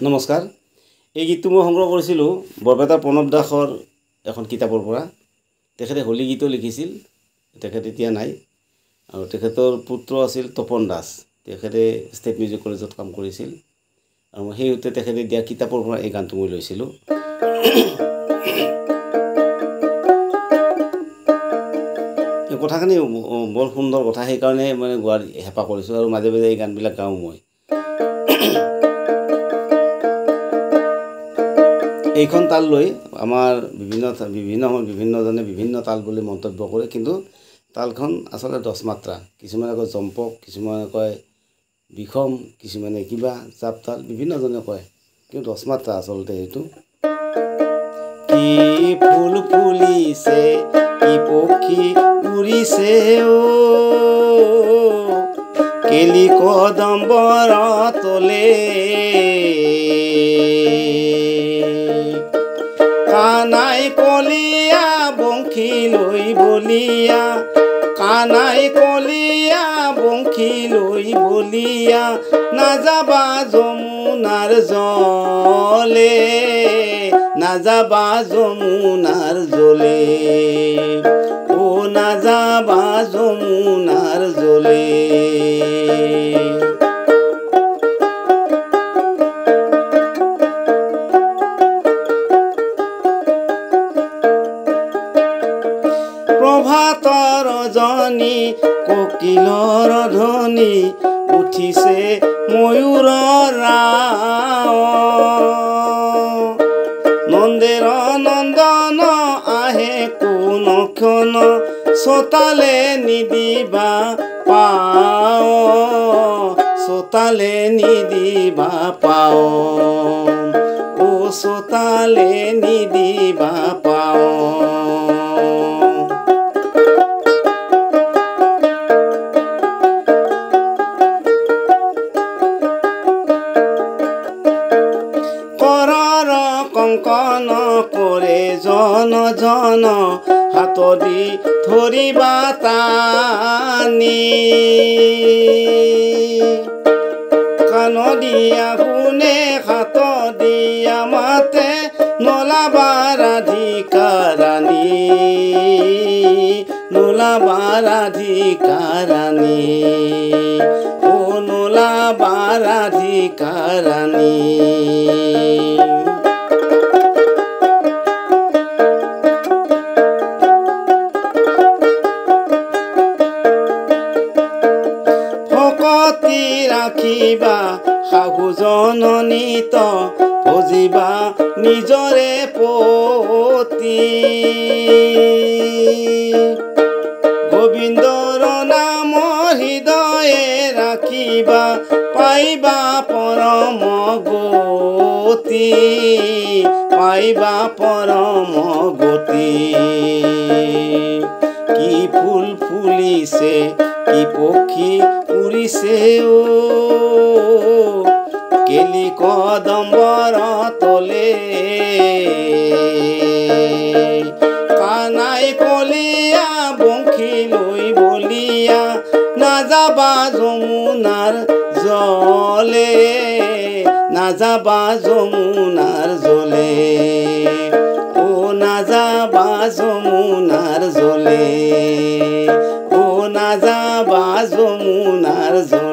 নমস্কাৰ। এই গীতটো মই সংগ্ৰহ কৰিছিলোঁ বৰপেটাৰ প্ৰণৱ দাসৰ এখন কিতাপৰ পৰা। তেখেতে হোলী গীতো লিখিছিল, তেখেত এতিয়া নাই। আৰু তেখেতৰ পুত্ৰ আছিল তপন দাস, তেখেতে ষ্টেট মিউজিক কলেজত কাম কৰিছিল। আৰু সেইতে তেখেতে দিয়া কিতাপৰ পৰা এই গানটো মই লৈছিলোঁ। এই কথাখিনি বৰ সুন্দৰ কথা, সেইকাৰণে মানে গোৱাৰ হেঁপাহ কৰিছোঁ আৰু মাজে মাজে এই গানবিলাক গাওঁ মই। এইখন তাল লৈ আমাৰ বিভিন্নজনে বিভিন্ন তাল বুলি মন্তব্য কৰে, কিন্তু তালখন আচলতে 10 মাত্ৰা। কিছুমানে কয় জম্পক, কিছুমানে কয় বিষম, কিছুমানে কিবা জাপ তাল, বিভিন্নজনে কয়, কিন্তু 10 মাত্ৰা আচলতে এইটো। কি ফুল ফুলিছে, কি পক্ষী উৰিছে, কেলি কদম্বৰ তলে, কানাই কলিয়া বংশী লৈ বলিয়া, কানাই কলিয়া বংশী লৈ বলিয়া, নাযাবা যমুনাৰ জলে, নাযাবা যমুনাৰ জলে, ও নাযাবা যমুনাৰ জলে। প্ৰভাতৰ ৰজনী কোকিলৰ ধ্বনি, উঠিছে ময়ূৰৰ ৰাও, নন্দেৰ নন্দন আহে কোনক্ষণ, চোতালে নিদিবা পাও, চোতালে নিদিবা পাও, ও চোতালে নিদিবা পাও। কংকন কৰে জন জন, হাত দি ধৰিবা টানি, কাণ দিয়া শুনে হাত দিয়া মাতে, নোলাবা ৰাধিকা ৰাণী, নোলাবা ৰাধিকা ৰাণী, ও নোলাবা ৰাধিকা ৰাণী। ৰাখিবা শাহু জননীত, ভজিবা নিজৰে পতি, গোবিন্দৰ নাম হৃদয়ে ৰাখিবা, পাইবা পৰম গতি, পাইবা পৰম গতি। কি ফুল ফুলিছে, কি পক্ষী উৰিছে, কেলি কদম্বৰ তলে, কানাই কলিয়া বংশী লৈ বলিয়া, নাযাবা যমুনাৰ জলে, নাযাবা যমুনাৰ জলে, ও নাযাবা যমুনাৰ জলে, ও নাযাবা যমুনাৰ জলে।